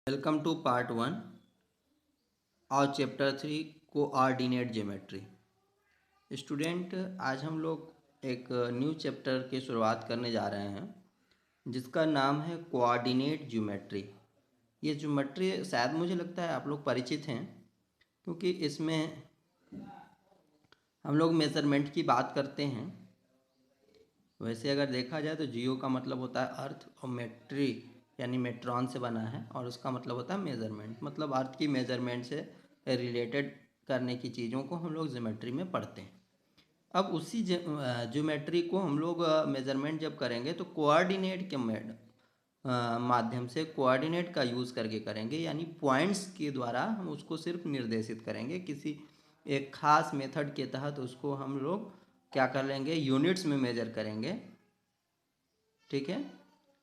Welcome two part 1 और chapter 3 coordinate geometry. Student, आज हम लोग एक न्यू चैप्टर की शुरुआत करने जा रहे हैं जिसका नाम है कोऑर्डिनेट ज्योमेट्री। ये ज्योमेट्री शायद मुझे लगता है आप लोग परिचित हैं, क्योंकि इसमें हम लोग मेज़रमेंट की बात करते हैं। वैसे अगर देखा जाए तो जियो का मतलब होता है अर्थ और मेट्री यानी मेट्रॉन से बना है, और उसका मतलब होता है मेज़रमेंट, मतलब अर्थ की मेज़रमेंट से रिलेटेड करने की चीज़ों को हम लोग ज्योमेट्री में पढ़ते हैं। अब उसी ज्योमेट्री को हम लोग मेज़रमेंट जब करेंगे तो कोऑर्डिनेट के माध्यम से कोऑर्डिनेट का यूज़ करके करेंगे, यानी पॉइंट्स के द्वारा हम उसको सिर्फ निर्देशित करेंगे। किसी एक ख़ास मेथड के तहत उसको हम लोग क्या कर लेंगे, यूनिट्स में मेजर करेंगे। ठीक है,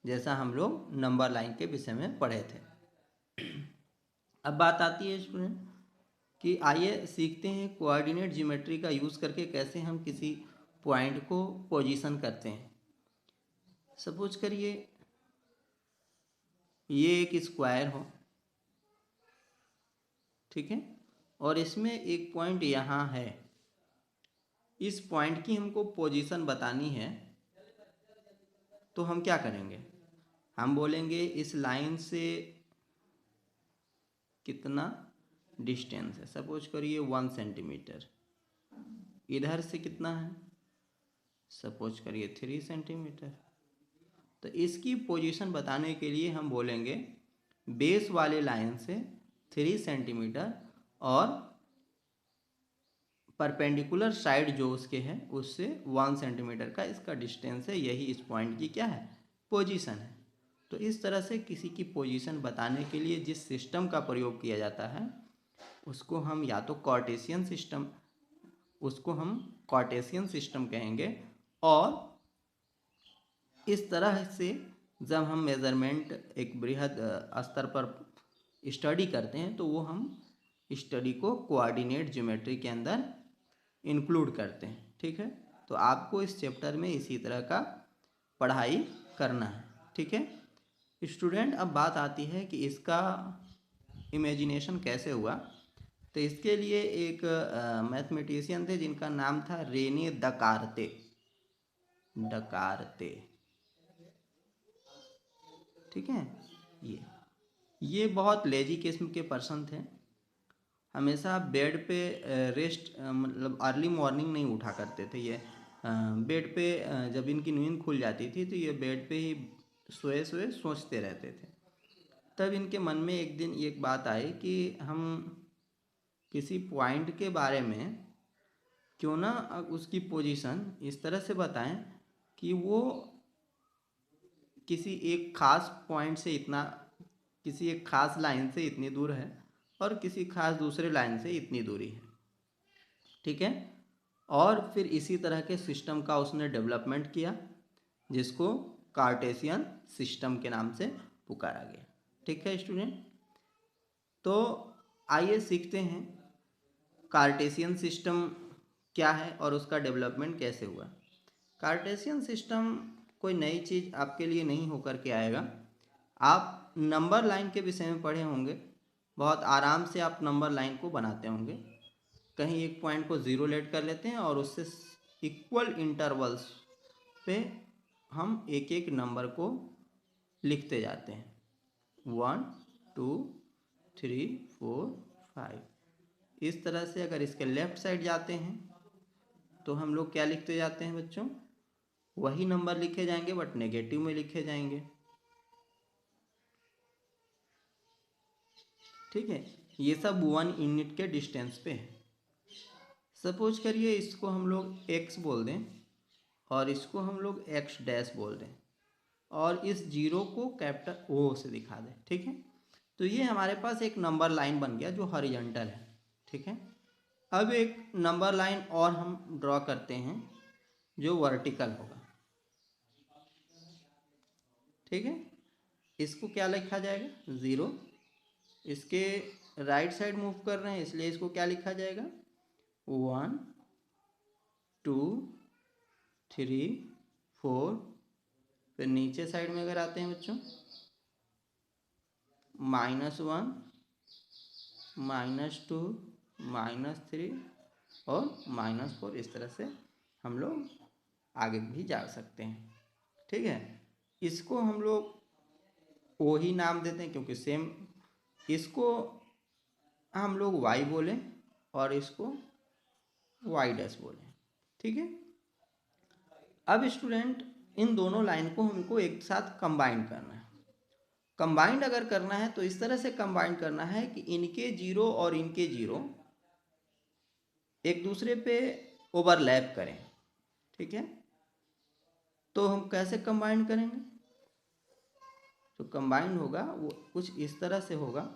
जैसा हम लोग नंबर लाइन के विषय में पढ़े थे। अब बात आती है स्टूडेंट कि आइए सीखते हैं कोऑर्डिनेट ज्योमेट्री का यूज़ करके कैसे हम किसी पॉइंट को पोजीशन करते हैं। सपोज करिए ये एक स्क्वायर हो, ठीक है, और इसमें एक पॉइंट यहाँ है। इस पॉइंट की हमको पोजीशन बतानी है, तो हम क्या करेंगे, हम बोलेंगे इस लाइन से कितना डिस्टेंस है। सपोज करिए 1 सेंटीमीटर। इधर से कितना है, सपोज करिए 3 सेंटीमीटर। तो इसकी पोजीशन बताने के लिए हम बोलेंगे बेस वाले लाइन से 3 सेंटीमीटर और परपेंडिकुलर साइड जो उसके है उससे 1 सेंटीमीटर का इसका डिस्टेंस है। यही इस पॉइंट की क्या है, पोजीशन है। तो इस तरह से किसी की पोजीशन बताने के लिए जिस सिस्टम का प्रयोग किया जाता है उसको हम या तो कार्टेशियन सिस्टम कहेंगे। और इस तरह से जब हम मेज़रमेंट एक बृहद स्तर पर स्टडी करते हैं तो वो हम स्टडी को कोऑर्डिनेट ज्योमेट्री के अंदर इंक्लूड करते हैं। ठीक है, तो आपको इस चैप्टर में इसी तरह का पढ़ाई करना है। ठीक है स्टूडेंट, अब बात आती है कि इसका इमेजिनेशन कैसे हुआ। तो इसके लिए एक मैथमेटिशियन थे जिनका नाम था रेने दकारते। ठीक है, ये बहुत लेजी किस्म के पर्सन थे। हमेशा बेड पे रेस्ट मतलब अर्ली मॉर्निंग नहीं उठा करते थे। ये बेड पे जब इनकी नींद खुल जाती थी तो ये बेड पे ही सोए सोए सोचते रहते थे। तब इनके मन में एक दिन एक बात आई कि हम किसी पॉइंट के बारे में क्यों ना उसकी पोजीशन इस तरह से बताएं कि वो किसी एक खास पॉइंट से इतना, किसी एक खास लाइन से इतनी दूर है और किसी खास दूसरे लाइन से इतनी दूरी है। ठीक है, और फिर इसी तरह के सिस्टम का उसने डेवलपमेंट किया जिसको कार्टेशियन सिस्टम के नाम से पुकारा गया। ठीक है स्टूडेंट, तो आइए सीखते हैं कार्टेशियन सिस्टम क्या है और उसका डेवलपमेंट कैसे हुआ। कार्टेशियन सिस्टम कोई नई चीज़ आपके लिए नहीं होकर के आएगा। आप नंबर लाइन के विषय में पढ़े होंगे, बहुत आराम से आप नंबर लाइन को बनाते होंगे। कहीं एक पॉइंट को ज़ीरो लेट कर लेते हैं और उससे इक्वल इंटरवल्स पे हम एक एक नंबर को लिखते जाते हैं, 1 2 3 4 5। इस तरह से अगर इसके लेफ़्ट साइड जाते हैं तो हम लोग क्या लिखते जाते हैं बच्चों, वही नंबर लिखे जाएंगे बट नेगेटिव में लिखे जाएंगे। ठीक है, ये सब 1 यूनिट के डिस्टेंस पे है। सपोज करिए इसको हम लोग x बोल दें और इसको हम लोग x डैश बोल दें और इस जीरो को कैपिटल O से दिखा दें। ठीक है, तो ये हमारे पास एक नंबर लाइन बन गया जो हॉरिजॉन्टल है। ठीक है, अब एक नंबर लाइन और हम ड्रॉ करते हैं जो वर्टिकल होगा। ठीक है, इसको क्या लिखा जाएगा, ज़ीरो। इसके राइट साइड मूव कर रहे हैं इसलिए इसको क्या लिखा जाएगा, 1 2 3 4। फिर नीचे साइड में अगर आते हैं बच्चों -1 -2 -3 और -4, इस तरह से हम लोग आगे भी जा सकते हैं। ठीक है, इसको हम लोग ओ ही नाम देते हैं क्योंकि सेम, इसको हम लोग y बोलें और इसको y डैश बोलें। ठीक है, अब स्टूडेंट इन दोनों लाइन को हमको एक साथ कंबाइन करना है। कंबाइंड अगर करना है तो इस तरह से कंबाइन करना है कि इनके जीरो और इनके जीरो एक दूसरे पे ओवरलैप करें। ठीक है, तो हम कैसे कंबाइन करेंगे? जो कंबाइन होगा वो कुछ इस तरह से होगा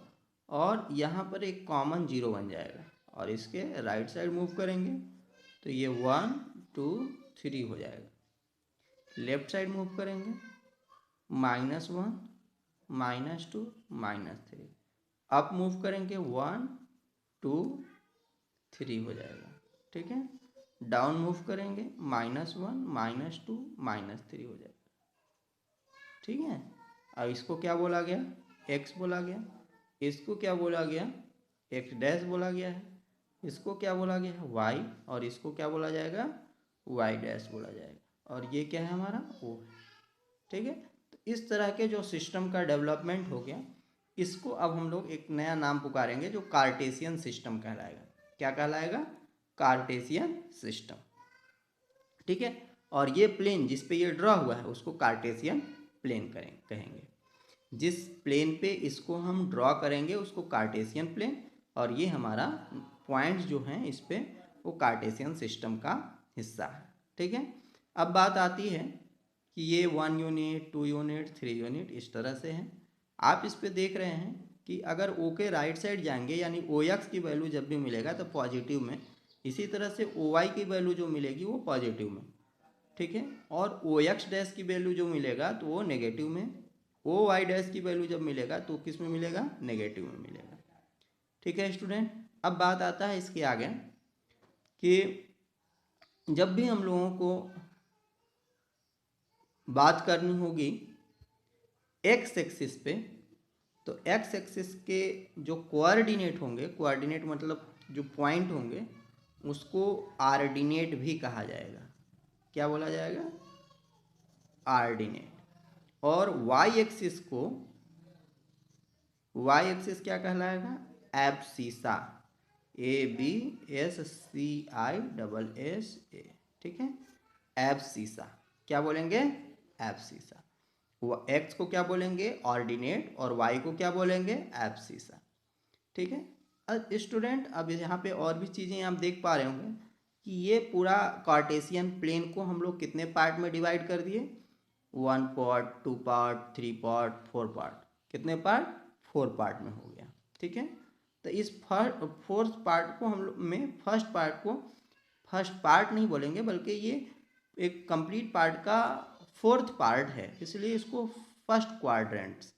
और यहाँ पर एक कॉमन जीरो बन जाएगा और इसके राइट साइड मूव करेंगे तो ये 1 2 3 हो जाएगा। लेफ्ट साइड मूव करेंगे -1 -2 -3, अप मूव करेंगे 1 2 3 हो जाएगा। ठीक है, डाउन मूव करेंगे -1 -2 -3 हो जाएगा। ठीक है, अब इसको क्या बोला गया? x बोला गया। इसको क्या बोला गया? x डैश बोला गया है। इसको क्या बोला गया है? y, और इसको क्या बोला जाएगा? y डैश बोला जाएगा। और ये क्या है हमारा? o है। ठीक है, तो इस तरह के जो सिस्टम का डेवलपमेंट हो गया, इसको अब हम लोग एक नया नाम पुकारेंगे जो कार्टेशियन सिस्टम कहलाएगा। क्या कहलाएगा? Cartesian system. ठीक है, और ये प्लेन जिस पे ये ड्रॉ हुआ है उसको कार्टेशियन प्लेन कहेंगे। जिस प्लेन पे इसको हम ड्रॉ करेंगे उसको कार्टेशियन प्लेन, और ये हमारा पॉइंट्स जो हैं इस पे वो कार्टेशियन सिस्टम का हिस्सा है। ठीक है, अब बात आती है कि ये 1 यूनिट 2 यूनिट 3 यूनिट इस तरह से है। आप इस पे देख रहे हैं कि अगर ओ के राइट साइड जाएंगे यानी ओ एक्स की वैल्यू जब भी मिलेगा तो पॉजिटिव में, इसी तरह से ओ वाई की वैल्यू जो मिलेगी वो पॉजिटिव में। ठीक है, और ओ एक्स डैश की वैल्यू जो मिलेगा तो वो नेगेटिव में, ओ वाई डैश की वैल्यू जब मिलेगा तो किस में मिलेगा? नेगेटिव में मिलेगा। ठीक है स्टूडेंट, अब बात आता है इसके आगे कि जब भी हम लोगों को बात करनी होगी एक्स एक्सिस पे, तो एक्स एक्सिस के जो कोऑर्डिनेट होंगे, कोऑर्डिनेट मतलब जो पॉइंट होंगे, उसको आर्डिनेट भी कहा जाएगा। क्या बोला जाएगा? आर्डिनेट। और वाई एक्सिस को, वाई एक्सिस क्या कहलाएगा? Abscissa, ABSCISSA। ठीक है, एब्सिसा। क्या बोलेंगे? एब्सिसा। एक्स को क्या बोलेंगे? ऑर्डिनेट, और वाई को क्या बोलेंगे? एब्सिसा। ठीक है, अब स्टूडेंट अब यहाँ पे और भी चीज़ें आप देख पा रहे होंगे कि ये पूरा कार्टेशियन प्लेन को हम लोग कितने पार्ट में डिवाइड कर दिए? 1 पार्ट, 2 पार्ट, 3 पार्ट, 4 पार्ट। कितने पार्ट? 4 पार्ट में हो गया। ठीक है, तो इस फोर्थ पार्ट को हम लोग में फर्स्ट पार्ट को फर्स्ट पार्ट नहीं बोलेंगे बल्कि ये एक कंप्लीट पार्ट का फोर्थ पार्ट है, इसलिए इसको फर्स्ट क्वाड्रेंट्स,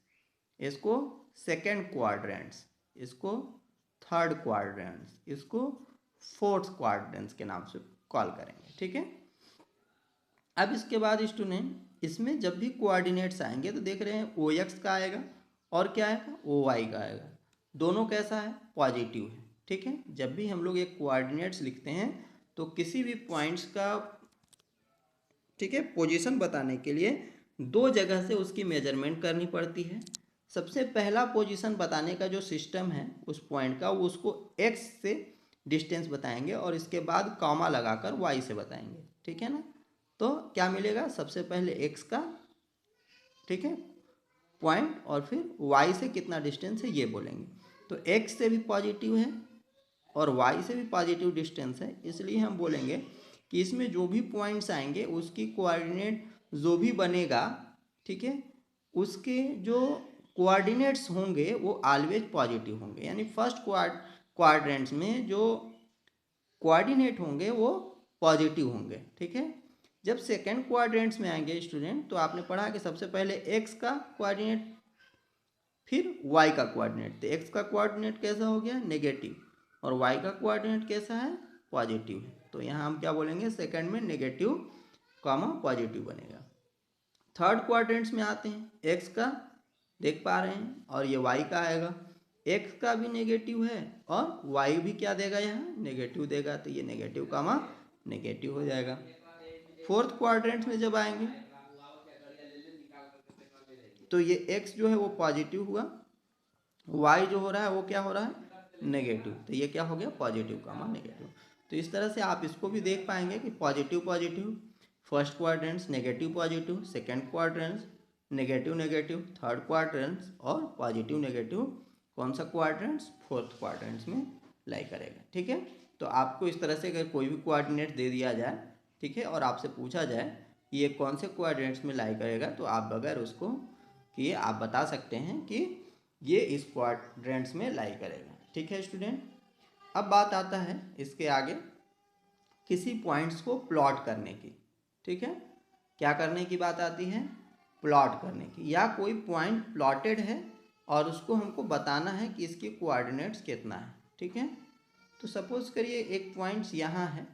इसको सेकंड क्वाड्रेंट्स, इसको थर्ड क्वाड्रेंट्स, इसको फोर्थ क्वाड्रेंट्स के नाम से कॉल करेंगे। ठीक है, अब इसके बाद स्टूडेंट इसमें जब भी कोऑर्डिनेट्स आएंगे तो देख रहे हैं ओ एक्स का आएगा और क्या आएगा? ओ वाई का आएगा। दोनों कैसा है? पॉजिटिव है। ठीक है, जब भी हम लोग एक कोऑर्डिनेट्स लिखते हैं तो किसी भी पॉइंट्स का, ठीक है, पोजीशन बताने के लिए दो जगह से उसकी मेजरमेंट करनी पड़ती है। सबसे पहला पोजीशन बताने का जो सिस्टम है उस पॉइंट का, वो उसको एक्स से डिस्टेंस बताएंगे और इसके बाद कॉमा लगाकर वाई से बताएंगे। ठीक है ना, तो क्या मिलेगा? सबसे पहले एक्स का, ठीक है, पॉइंट, और फिर वाई से कितना डिस्टेंस है ये बोलेंगे। तो एक्स से भी पॉजिटिव है और वाई से भी पॉजिटिव डिस्टेंस है, इसलिए हम बोलेंगे कि इसमें जो भी पॉइंट्स आएंगे उसकी कोऑर्डिनेट जो भी बनेगा, ठीक है, उसके जो कोऑर्डिनेट्स होंगे वो ऑलवेज पॉजिटिव होंगे। यानी फर्स्ट क्वाड्रेंट्स में जो कोऑर्डिनेट होंगे वो पॉजिटिव होंगे। ठीक है, जब सेकेंड क्वाड्रेंट्स में आएंगे स्टूडेंट तो आपने पढ़ा कि सबसे पहले एक्स का कोऑर्डिनेट फिर वाई का कोऑर्डिनेट। तो एक्स का कोऑर्डिनेट कैसा हो गया? नेगेटिव, और वाई का कोऑर्डिनेट कैसा है? पॉजिटिव है। तो यहाँ हम क्या बोलेंगे? सेकंड में नेगेटिव कॉमा पॉजिटिव बनेगा। थर्ड क्वाड्रेंट्स में आते हैं, एक्स का देख पा रहे हैं। और ये y का आएगा, x का भी नेगेटिव है और y भी क्या देगा, यहाँ नेगेटिव देगा, तो ये नेगेटिव कामा नेगेटिव हो जाएगा। फोर्थ क्वाड्रेंट में जब आएंगे तो ये x जो है वो पॉजिटिव हुआ, y जो हो रहा है वो क्या हो रहा है, नेगेटिव, तो ये क्या हो गया, पॉजिटिव कामा नेगेटिव। तो इस तरह से आप इसको भी देख पाएंगे कि positive positive, first quadrants negative positive, second quadrants negative negative, third quadrants और पॉजिटिव नेगेटिव कौन सा क्वाड्रेंट्स, फोर्थ क्वाड्रेंट्स में लाई करेगा। ठीक है, तो आपको इस तरह से अगर कोई भी कोऑर्डिनेट दे दिया जाए, ठीक है, और आपसे पूछा जाए कि ये कौन से क्वाड्रेंट्स में लाई करेगा, तो आप अगर उसको कि आप बता सकते हैं कि ये इस क्वाड्रेंट्स में लाई करेगा। ठीक है स्टूडेंट, अब बात आता है इसके आगे किसी पॉइंट्स को प्लॉट करने की। ठीक है, क्या करने की बात आती है, प्लॉट करने की, या कोई पॉइंट प्लॉटेड है और उसको हमको बताना है कि इसके कोऑर्डिनेट्स कितना है। ठीक है, तो सपोज करिए एक पॉइंट्स यहाँ है,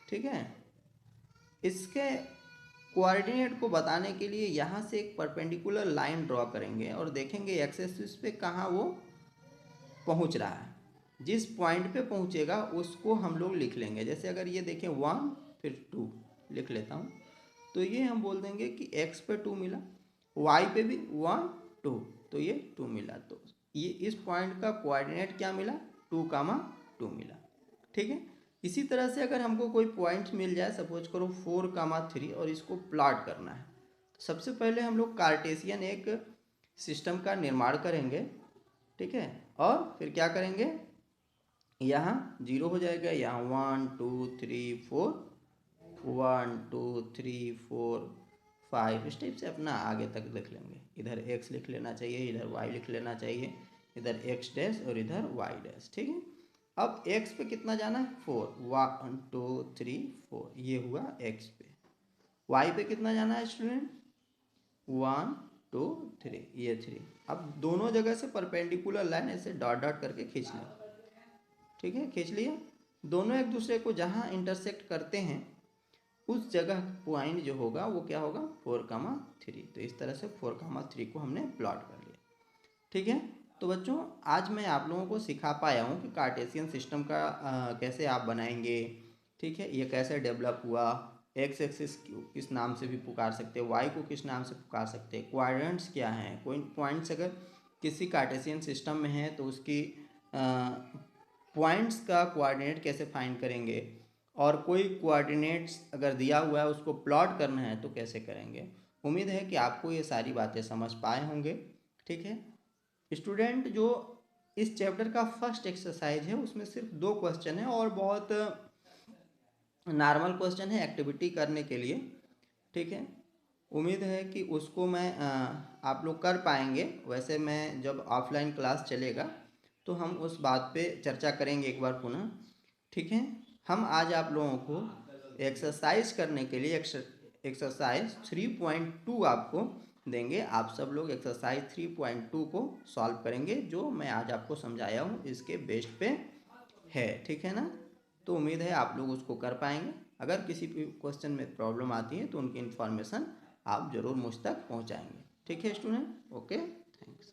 ठीक है, इसके कोऑर्डिनेट को बताने के लिए यहाँ से एक परपेंडिकुलर लाइन ड्रॉ करेंगे और देखेंगे एक्स एक्सिस पे कहाँ वो पहुँच रहा है। जिस पॉइंट पे पहुँचेगा उसको हम लोग लिख लेंगे। जैसे अगर ये देखें 1 फिर 2 लिख लेता हूँ, तो ये हम बोल देंगे कि x पे 2 मिला, y पे भी 1 2, तो ये 2 मिला, तो ये इस पॉइंट का कोऑर्डिनेट क्या मिला, 2 कामा 2 मिला। ठीक है, इसी तरह से अगर हमको कोई पॉइंट मिल जाए, सपोज करो 4 कामा 3 और इसको प्लॉट करना है, तो सबसे पहले हम लोग कार्टेशियन एक सिस्टम का निर्माण करेंगे। ठीक है, और फिर क्या करेंगे, यहाँ 0 हो जाएगा, यहाँ 1 2 3 4, 1 2 3 4 5, इस टाइप से अपना आगे तक लिख लेंगे। इधर x लिख लेना चाहिए, इधर y लिख लेना चाहिए, इधर x डैश और इधर y डैश। ठीक है, अब x पे कितना जाना है, 4, 1 2 3 4, ये हुआ x पे। y पे कितना जाना है स्टूडेंट, 1 2 3, ये 3। अब दोनों जगह से परपेंडिकुलर लाइन ऐसे डॉट डॉट करके खींच लें। ठीक है, खींच लिया, दोनों एक दूसरे को जहाँ इंटरसेक्ट करते हैं उस जगह पॉइंट जो होगा वो क्या होगा, 4 कामा 3। तो इस तरह से 4 कामा 3 को हमने प्लॉट कर लिया। ठीक है, तो बच्चों आज मैं आप लोगों को सिखा पाया हूँ कि कार्टेशियन सिस्टम का कैसे आप बनाएंगे। ठीक है, ये कैसे डेवलप हुआ, एक्स एक्सिस किस नाम से भी पुकार सकते हैं, वाई को किस नाम से पुकार सकते हैं, क्वाड्रेंट्स क्या हैं, कोई पॉइंट्स अगर किसी कार्टेशियन सिस्टम में है तो उसकी पॉइंट्स का कोऑर्डिनेट कैसे फाइंड करेंगे, और कोई कोऑर्डिनेट्स अगर दिया हुआ है उसको प्लॉट करना है तो कैसे करेंगे। उम्मीद है कि आपको ये सारी बातें समझ पाए होंगे। ठीक है स्टूडेंट, जो इस चैप्टर का फर्स्ट एक्सरसाइज है उसमें सिर्फ 2 क्वेश्चन है और बहुत नॉर्मल क्वेश्चन है एक्टिविटी करने के लिए। ठीक है, उम्मीद है कि उसको मैं आप लोग कर पाएंगे। वैसे मैं जब ऑफलाइन क्लास चलेगा तो हम उस बात पे चर्चा करेंगे एक बार पुनः। ठीक है, हम आज आप लोगों को एक्सरसाइज करने के लिए एक्सरसाइज 3.2 आपको देंगे। आप सब लोग एक्सरसाइज 3.2 को सॉल्व करेंगे, जो मैं आज आपको समझाया हूँ इसके बेस्ड पे है। ठीक है ना, तो उम्मीद है आप लोग उसको कर पाएंगे। अगर किसी भी क्वेश्चन में प्रॉब्लम आती है तो उनकी इन्फॉर्मेशन आप ज़रूर मुझ तक पहुँचाएंगे। ठीक है स्टूडेंट, ओके, थैंक्स।